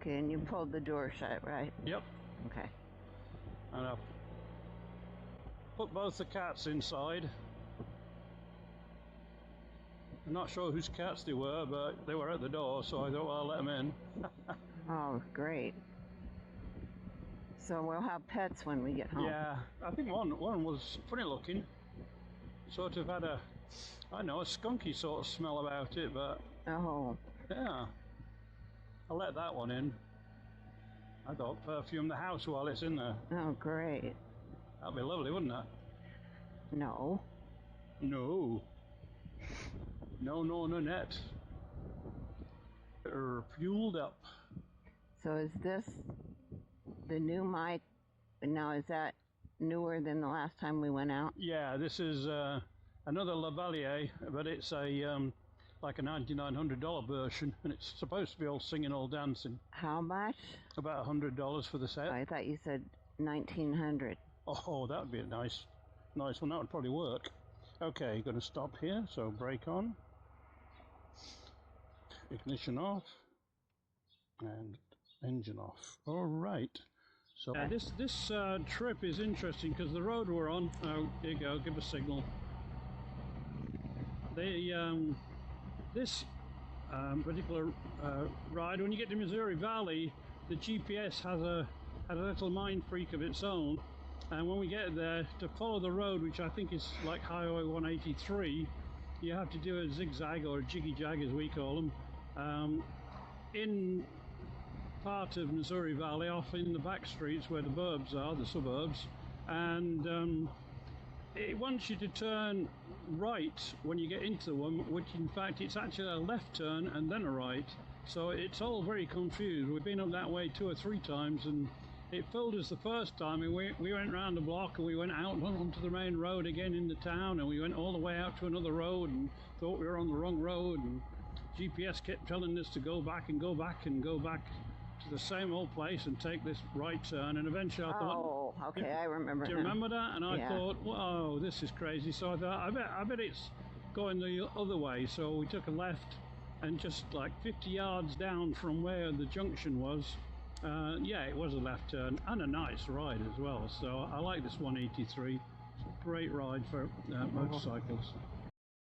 Okay, and you pulled the door shut, right? Yep. Okay. And I put both the cats inside. I'm not sure whose cats they were, but they were at the door, so I thought, well, I'll let them in. Oh, great. So we'll have pets when we get home. Yeah, I think one was funny looking. Sort of had a, I don't know, a skunky sort of smell about it, but Oh. yeah. I'll let that one in. I thought perfume the house while it's in there. Oh, great. That'd be lovely, wouldn't it? No. No. No, Nanette. Fueled up. So is this the new mic? Now, is that newer than the last time we went out? Yeah, this is another Lavalier, but it's a like a $9,900 version, and it's supposed to be all singing, all dancing. How much? About $100 for the set. I thought you said 1,900. Oh, that would be a nice one. That would probably work. Okay, going to stop here. So brake on, ignition off, and engine off. All right. So this trip is interesting because the road we're on. Oh, here you go. Give a signal. This particular ride, when you get to Missouri Valley, the GPS has a little mind freak of its own, and when we get there, to follow the road, which I think is like Highway 183, you have to do a zigzag or a jiggy jag as we call them, in part of Missouri Valley, off in the back streets where the burbs are, the suburbs, and it wants you to turn right when you get into one, which in fact it's actually a left turn and then a right. So it's all very confused. We've been up that way 2 or 3 times, and it fooled us the first time. And we went round the block and we went out onto the main road again in the town, and we went all the way out to another road and thought we were on the wrong road. And GPS kept telling us to go back and go back and go back to the same old place and take this right turn, and eventually I thought, oh, okay, I remember. Do you remember that? And I Yeah. thought, whoa, this is crazy. So I thought, I bet it's going the other way. So we took a left, and just like 50 yards down from where the junction was, yeah, it was a left turn, and a nice ride as well. So I like this 183. It's a great ride for motorcycles.